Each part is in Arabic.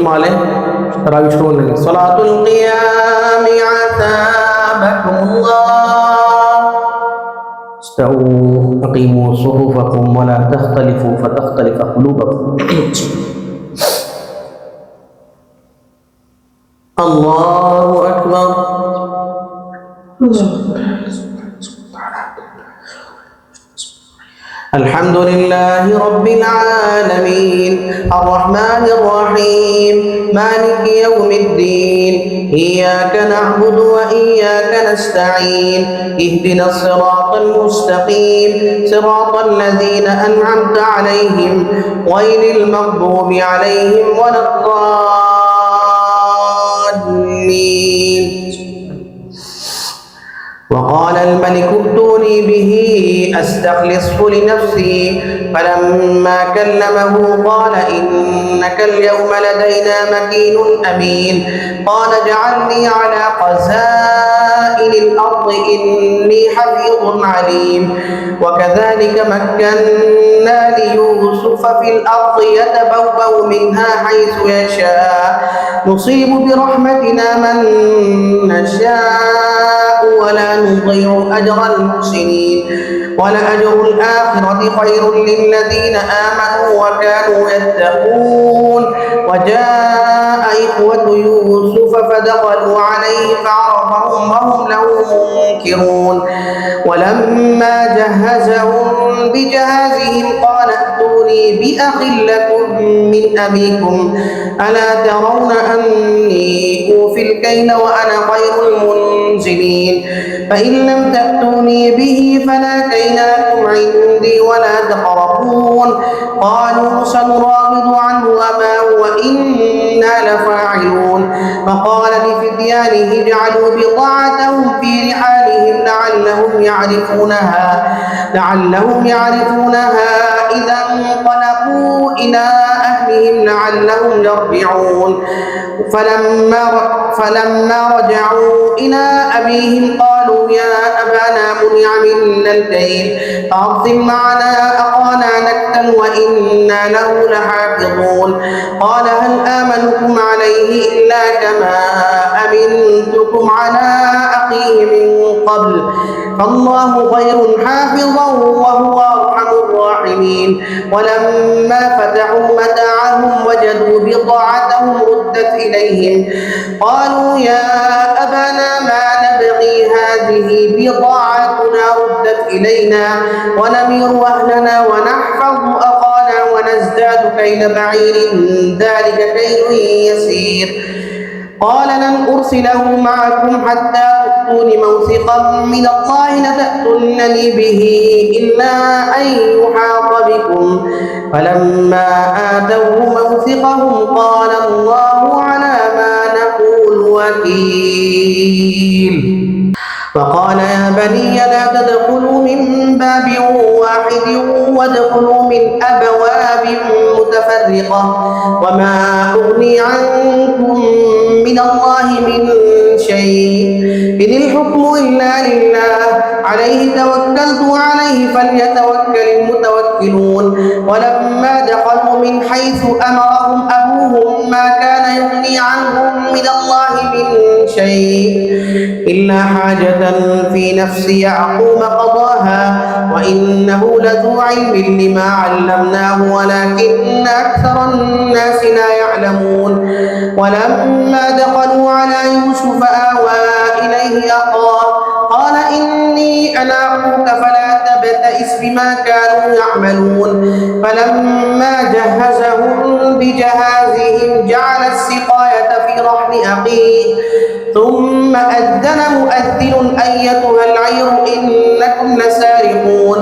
माले तरावी सलातुल क़ियाम अताबकुमुल्लाह इस्तऊ अक़ीमू सुफूफ़कुम वला तख्तलिफू फतख्तलिफ़ क़ुलूबकुम। अल्लाहु अकबर। अल्हम्दुलिल्लाहि रब्बिल आलमीन अर्रहमानिर रहीम मालिकि यौमिद्दीन इय्याका नअबुदु व इय्याका नस्तईन इहदिनस सिरातल मुस्तक़ीम सिरातल लज़ीना अनअमता अलैहिम गैरिल मग़दूबि अलैहिम वलद्दाल्लीन। वक़ाल अल-मलिक उतूनी बिही अस्तख़लिसहु लिनफ़्सी फ़लम्मा कल्लमहु क़ाल इन्नका अल-यौमा लदैना मकीनुन अमीन क़ाल इजअलनी अला ख़ज़ाइनिल अर्दि इन्नी हफ़ीज़ुन अलीम। वकज़ालिक मक्कन्ना लियूसुफ़ फ़िल अर्दि यतबव्वअु मिन्हा हैसु यशाअ नुसीबु बिरहमतिना मन नशाअ वला नुज़ीअु अजरल मुहसिनीन वलअजरुल आखिरति खैरुल लिल्लज़ीना आमनू वकानू यत्तक़ून। वजाअ इख़्वतु यूसुफ़ फ़दख़लू अलैहि फ़अरफ़हुम वहुम लहु मुन्किरून। वलम्मा जह्हज़हुम बिजहाज़िहिम क़ाल अतूनी बिअख़िन लकुम मिन अबीकुम अला तरौन अन्नी ऊफ़िल कैल व अना खैरुल मुन्ज़िलीन। फ़इन लम तअतूनी बिही फ़ला कैल लकुम इन्दी वला तक़रबून। क़ालू सनुराविदु अन्हु अबाहु व इन्ना लफ़ाዒलून। फ़क़ाल लिफ़ित्यानिहि इजअलू बिज़ाअतहुम फ़ी रिहालिहिम लअल्लहुम यअरिफ़ूनहा इज़ा इंक़लबू इला अहलिहिम लअल्लहुम यरजिऊन। फलम्मा रजعوا إلى أبيهم قالوا يا أبانا منع منا الكيل فأرسل معنا أخانا نكتل وإنا له لحافظون. قال هل آمنكم عليه إلا كما أمنتكم على أخيه من قبل فالله خير حافظا وهو أرحم الراحمين. ولما فتحوا متاعهم وجدوا بضاعتهم ردت إليهم قالوا يا أبانا ما نبغي هذه بضاعتنا ردت إلينا ونمير أهلنا ونحفظ أخانا ونزداد كيل بعير ذلك كيل يسير. قال لن أرسله معكم حتى تؤتون موثقا من الله لتأتونني به إلا أن يحاط بكم. فلما آتوه موثقهم قال الله على ما نقول وكيل. وقال يا بني لا تدخلوا من باب واحد وادخلوا من أبواب متفرقة وما أغني عنكم من الله من شيء إن الحكم إلا لله عليه توكلت وعليه فليتوكل المتوكلون. ولما دخلوا من حيث أمرهم أبوهم ما كان يغني عنهم من الله من شيء إلا حاجة في نفس يعقوب قضاها وإنه لذو علم لما علمناه ولكن أكثر الناس لا يعلمون. ولما دخلوا على يوسف آوى إليه أخاه قال إني أنا أخوك فلا تبتئس بما كانوا يعملون. فلما جهزهم بجهازهم جعل السقاية في رحل أخيه ثم أذن مؤذن أيتها العير إنكم لسارقون.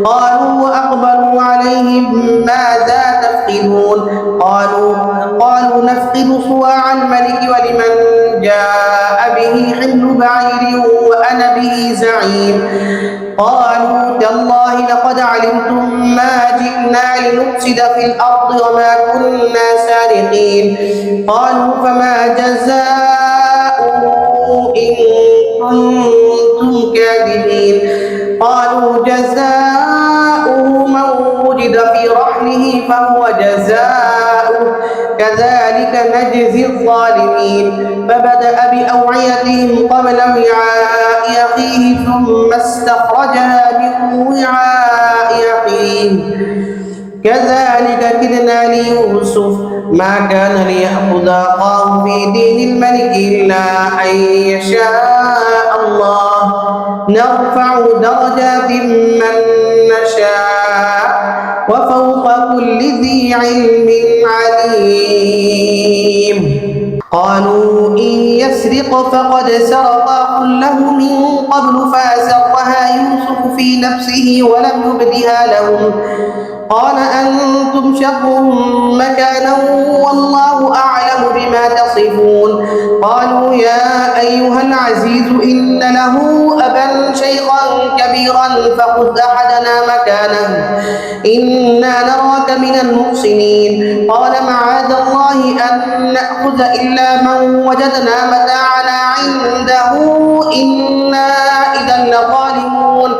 قالوا وأقبلوا عليهم ماذا تفقدون. قالوا نفقد صواع الملك ولمن جاء به حمل بعير وأنا به زعيم. قالوا تالله لقد علمتم ما جئنا لنفسد في الأرض وما كنا سارقين. قالوا فما جزاؤه إن كنتم كاذبين. قالوا جزاؤه من وجد في رحله فهو جزاؤه كذلك نجزي الظالمين. فبدأ بأوعيتهم قبل وعاء أخيه ثم استخرجها من وعاء أخيه كذلك كدنا ليوسف ما كان ليأخذ أخاه في دين الملك إلا أن يشاء الله نرفع درجات من نشاء وفوق كل ذي علم عليم. قالوا إن يسرق فقد سرق أخ له من قبل فأسرها يوسف في نفسه ولم يبدها لهم قال أنتم شر مكانا والله أعلم بما تصفون. قالوا يا أيها العزيز إن له أبا شيخا كبيرا فخذ أحدنا مكانه إنا نراك من المحسنين. قال معاذ الله أن نأخذ إلا من وجدنا متاعنا عنده إنا إذا لظالمون.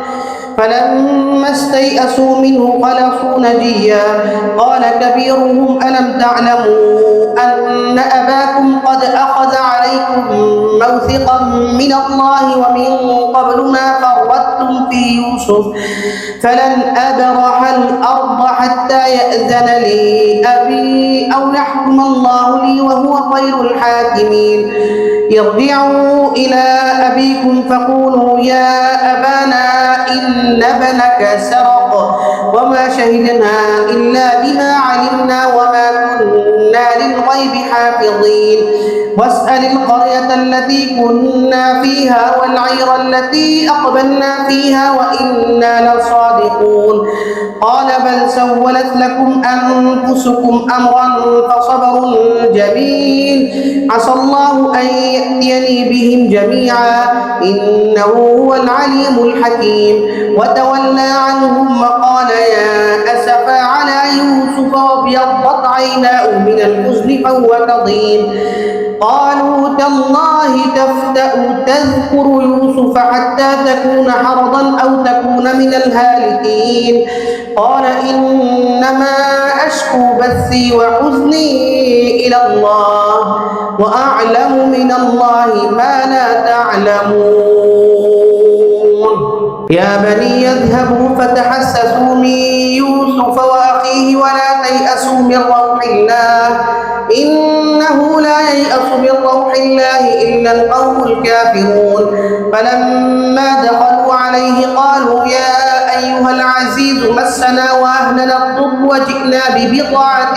فلما استيئسوا منه خلصوا نجيا قال كبيرهم ألم تعلموا أن أباكم قد أخذ عليكم موثقا من الله ومن قبل ما فرطتم في يوسف فلن أبرح الأرض حتى يأذن لي أبي أو يحكم الله لي وهو خير الحاكمين. ارجعوا إلى أبيكم فقولوا يا أبانا إن ابنك سرق وما شهدنا إلا بما علمنا وما كنا للغيب حافظين. واسأل القرية التي كنا فيها والعير التي أقبلنا فيها وإنا لصادقون. قال بل سولت لكم أنفسكم أمرا فصبر جميل عسى الله أن يأتيني بهم جميعا إنه هو العليم الحكيم. وتولى عنهم وقال يا أسفا على يوسف وابيضت عيناه من الحزن فهو كظيم. قالوا تالله تفتأ تذكر يوسف حتى تكون حرضا أو تكون من الهالكين. قال إنما أشكو بثي وحزني إلى الله وأعلم من الله ما لا تعلمون. يا بني يذهبوا فتحسسوا من يوسف وأخيه ولا تيأسوا من روح الله إنه لا ييأس من روح الله إلا القوم الكافرون. فلما دخلوا عليه قالوا يا أيها العزيز مسنا وأهلنا الضر وجئنا ببضاعة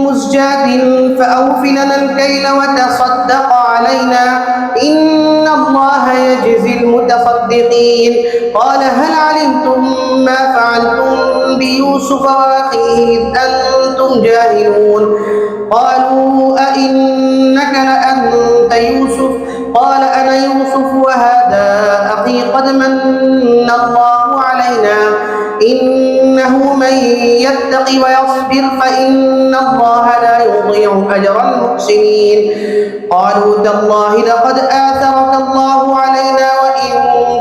مزجاة فأوف لنا الكيل وتصدق علينا إن الله يجزي المتصدقين. قال هل علمتم ما فعلتم بيوسف وأخيه إذ أنتم جاهلون. قالوا أئنك لأنت يوسف قال أنا يوسف وهذا أخي قد من الله علينا إنه من يتق ويصبر فإن الله لا يضيع أجر المحسنين. قالوا تالله لقد آثرك الله علينا وإن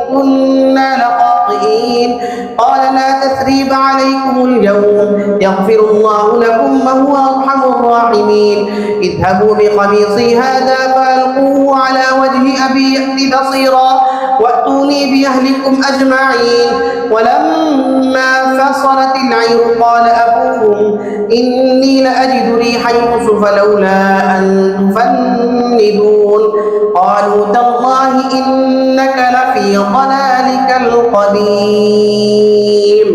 كنا لخاطئين. قال لا تثريب عليكم اليوم يغفر الله لكم وهو أرحم الراحمين. اذهبوا بقميصي هذا فألقوه على وجه أبي يأت بصيرا وأتوني بأهلكم أجمعين. ولما فصلت العير قال أبوهم إني لأجد ريح يوسف لولا أن تفندون. قالوا تالله إنك لفي ضلالك القديم.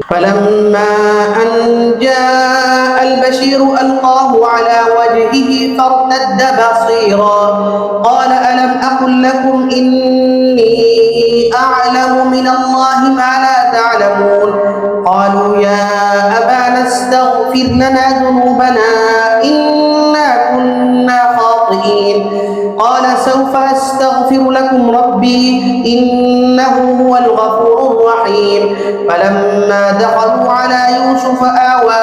فلما أن جاء البشير ألقاه على وجهه فارتد بصيرا قال ألم أقل لكم إني أعلم من الله ما لا تعلمون. قالوا يا أبانا استغفر لنا ذنوبنا إنا كنا خاطئين. قال سوف أستغفر لكم ربي إنه هو الغفور الرحيم. فلما دخلوا على يوسف آوى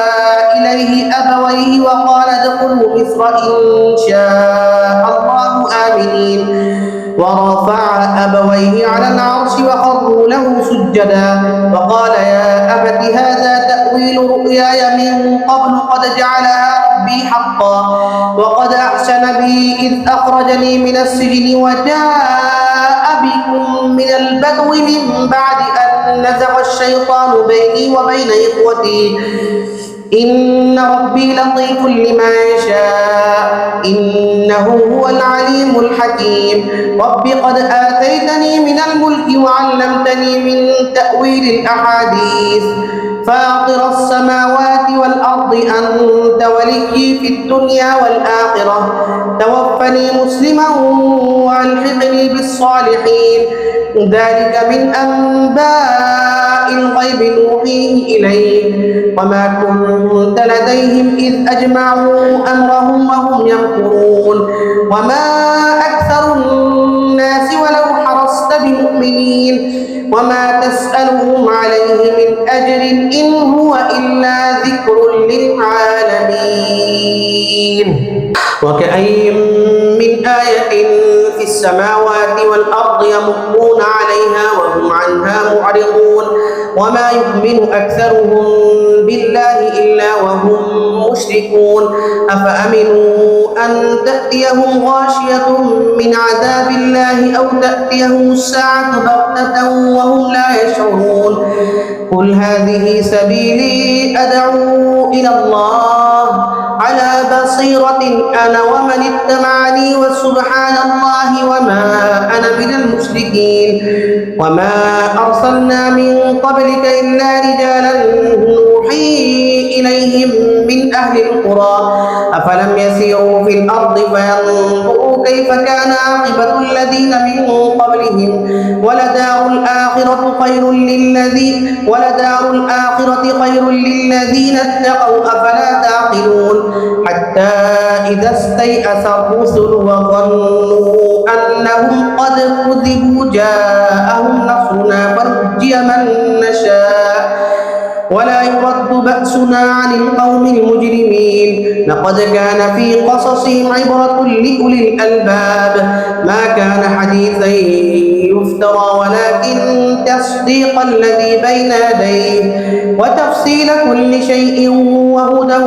إليه أبويه وقال ادخلوا مصر إن شاء الله آمنين. ورفع أبويه على العرش وخروا له سجدا وقال يا أبت هذا تأويل رؤياي من قبل قد جعلها ربي حقا وقد أحسن بي إذ أخرجني من السجن وجاء بكم من البدو من بعد أن نزغ الشيطان بيني وبين إخوتي إن ربي لطيف لما يشاء إنه هو العليم الحكيم رب قد آتيتني من الملك وعلمتني من تأويل الأحاديث فاطر السماوات والأرض أنت وليي في الدنيا والآخرة توفني مسلما وألحقني بالصالحين ذلك من أنباء الغيب نوحيه إليك وما كنت لديهم إذ أجمعوا أمرهم وهم يمكرون وما أكثر الناس ولو حرصت بمؤمنين وما تسألهم عليه من أجر إن هو إلا ذكر للعالمين وكأين من آية في السماوات والأرض يمرون عليها وهم عنها معرضون وما يؤمن أكثرهم بالله إلا وهم مشركون أفأمنوا أن تأتيهم غاشية من عذاب الله أو تأتيهم الساعة بغتة وهم لا يشعرون قل هذه سبيلي أدعو إلى الله على بصيرة أنا ومن اتبعني وسبحان الله وما أنا من المشركين وما أرسلنا من قبلك إلا رجالا نوحي إليهم من أهل القرى أفلم يسيروا في الأرض فينظروا كيف كان عاقبة الذين من قبلهم ولدار الآخرة خير للذين اتقوا أفلا تعقلون حتى إذا استيأس الرسل وظنوا أنهم قد كذبوا جاءهم نصرنا فنجي من نشاء ولا يرد بأسنا عن القوم المجرمين لقد كان في قصصهم عبرة لأولي الألباب ما كان حديثا يفترى ولكن تصديق الذي بين يديه وتفصيل كل شيء وهدى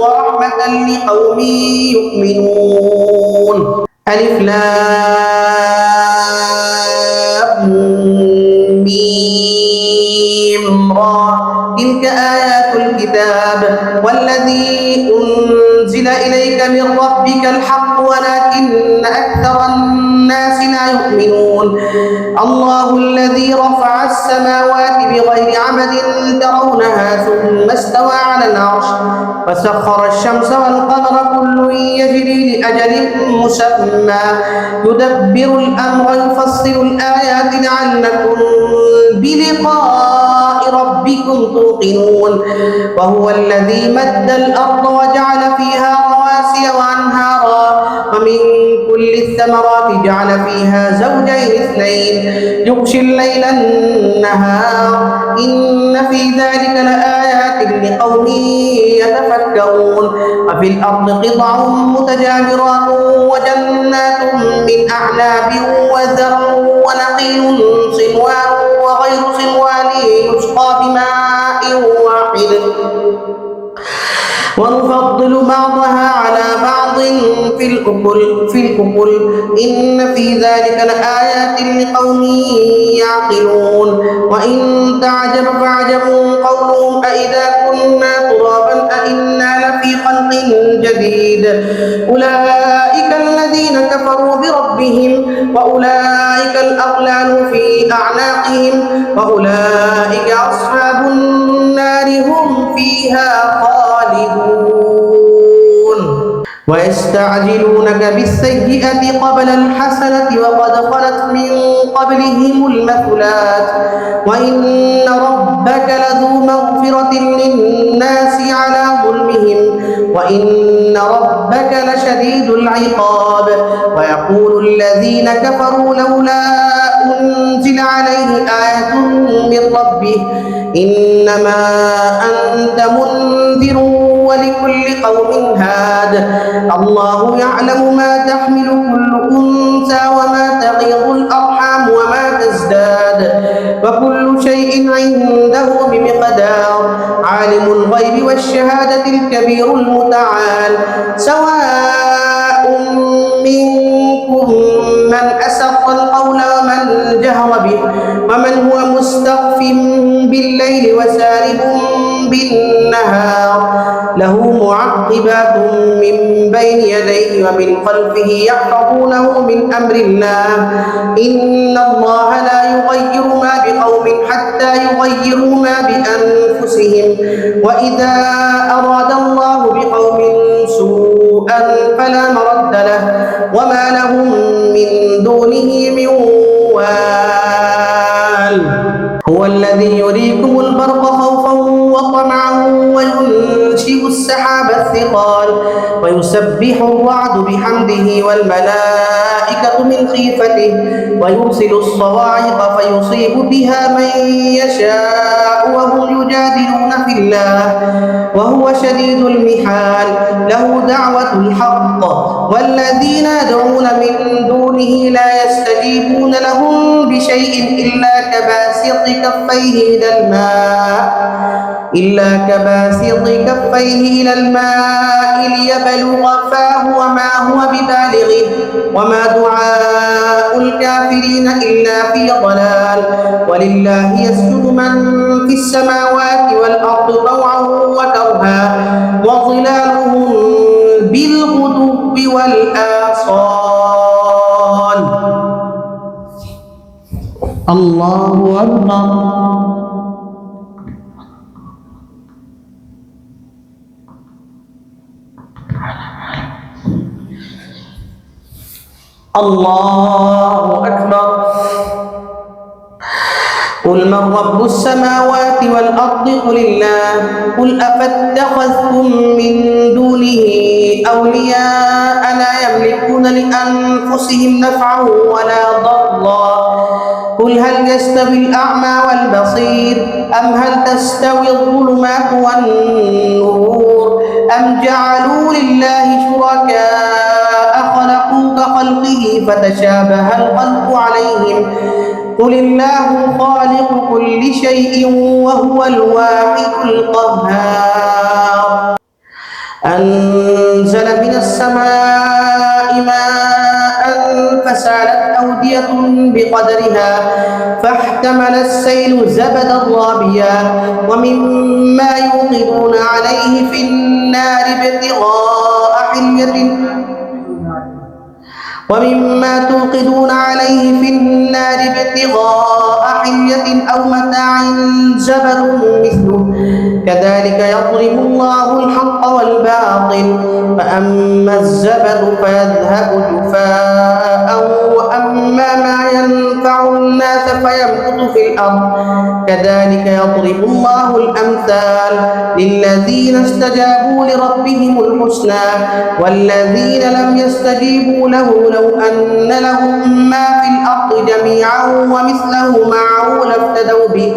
ورحمة لقوم يؤمنون ألف لام ميم را تلك آيات الكتاب والذي أنزل إليك من ربك الحق ولكن أكثر الناس لا يؤمنون الله الذي رفع السماوات بغير عمد ترونها ثم استوى على العرش وسخر الشمس والقمر كل يجري لأجل مسمى يدبر الأمر يفصل الآيات لعلكم بلقاء ربكم توقنون وهو الذي مد الأرض وجعل فيها رواسي وأنهارا ومن كل الثمرات جعل فيها زوجين اثنين يغشي الليل النهار إن في ذلك لآيات لقوم يتفكرون وفي الأرض قطع متجاورات وجنات من أعناب وزرع ونخيل صنوان وغير صنوان يسقى بماء واحد ونفضل بعضها على بعض في الأكل إن في ذلك لآيات لقوم يعقلون وإن تعجب فعجب قولهم أإذا كنا ترابا أإنا لفي خلق جديد أولئك الذين كفروا بربهم وأولئك الأغلال في أعناقهم وأولئك أصحاب النار هم فيها خالدون ويستعجلونك بالسيئة قبل الحسنة وقد خلت من قبلهم المثلات وإن ربك لذو مغفرة للناس على ظلمهم وإن ربك لشديد العقاب ويقول الذين كفروا لولا أنزل عليه آية من ربه إنما أنت منذر ولكل قوم هاد. الله يعلم ما تحمل كل أنثى وما تغيض الأرحام وما تزداد، وكل شيء عنده بمقدار. عالم الغيب والشهادة الكبير المتعال. سواء منكم من أسر القول ومن جهر به، ومن هو مستخف بالليل وسارب بالنهار. له معقبات من بين يديه ومن خلفه يحفظونه من أمر الله. إن الله لا يغير ما بقوم حتى يغيروا ما بأنفسهم، وإذا أراد الله بقوم سوءا فلا مرد له، وما لهم من دونه من وال. هو الذي يريكم البرق خوفا وطمعا وينشئ السحاب الثقال، ويسبح الرعد بحمده والملائكة من خيفته، ويرسل الصواعق فيصيب بها من يشاء وهم يجادلون في الله وهو شديد المحال. له دعوة الحق، والذين يدعون من دونه لا يستجيبون لهم بشيء إلا كباسط كفيه إلى الماء ليبلغ فاه وما هو ببالغه، وما دعاء الكافرين إلا في ضلال. ولله يسجد من في السماوات والأرض طوعا وكرها، وظلالهم بالغدو والآصال. الله أكبر. الله أكبر. قل من رب السماوات والأرض قل الله. قل أفاتخذتم من دونه أولياء لا يملكون لأنفسهم نفعا ولا ضرا. قل هل يستوي الأعمى والبصير أم هل تستوي الظلمات والنور أم جعلوا لله شركاء خلقوا كخلقه فتشابه الخلق عليهم. قل الله خالق كل شيء وهو الواحد القهار. أنزل من السماء ماء فسالت أودية بقدرها فاحتمل السيل زبدا رابيا ومما يوقدون عليه في النار ابتغاء حلية أو متاع زبد مثله كذلك يضرب الله الحق والباطل فأما الزبد فيذهب جفاء وأما ما ينفع الناس فيمكث في الأرض كذلك يضرب الله الأمثال للذين استجابوا لربهم الحسنى والذين لم يستجيبوا له لو أن لهم ما في الأرض جميعا ومثله معه لافتدوا به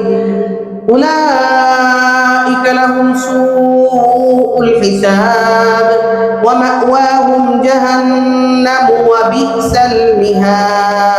أولئك لهم سوء الحساب ومأواهم جهنم وبئس المهاد.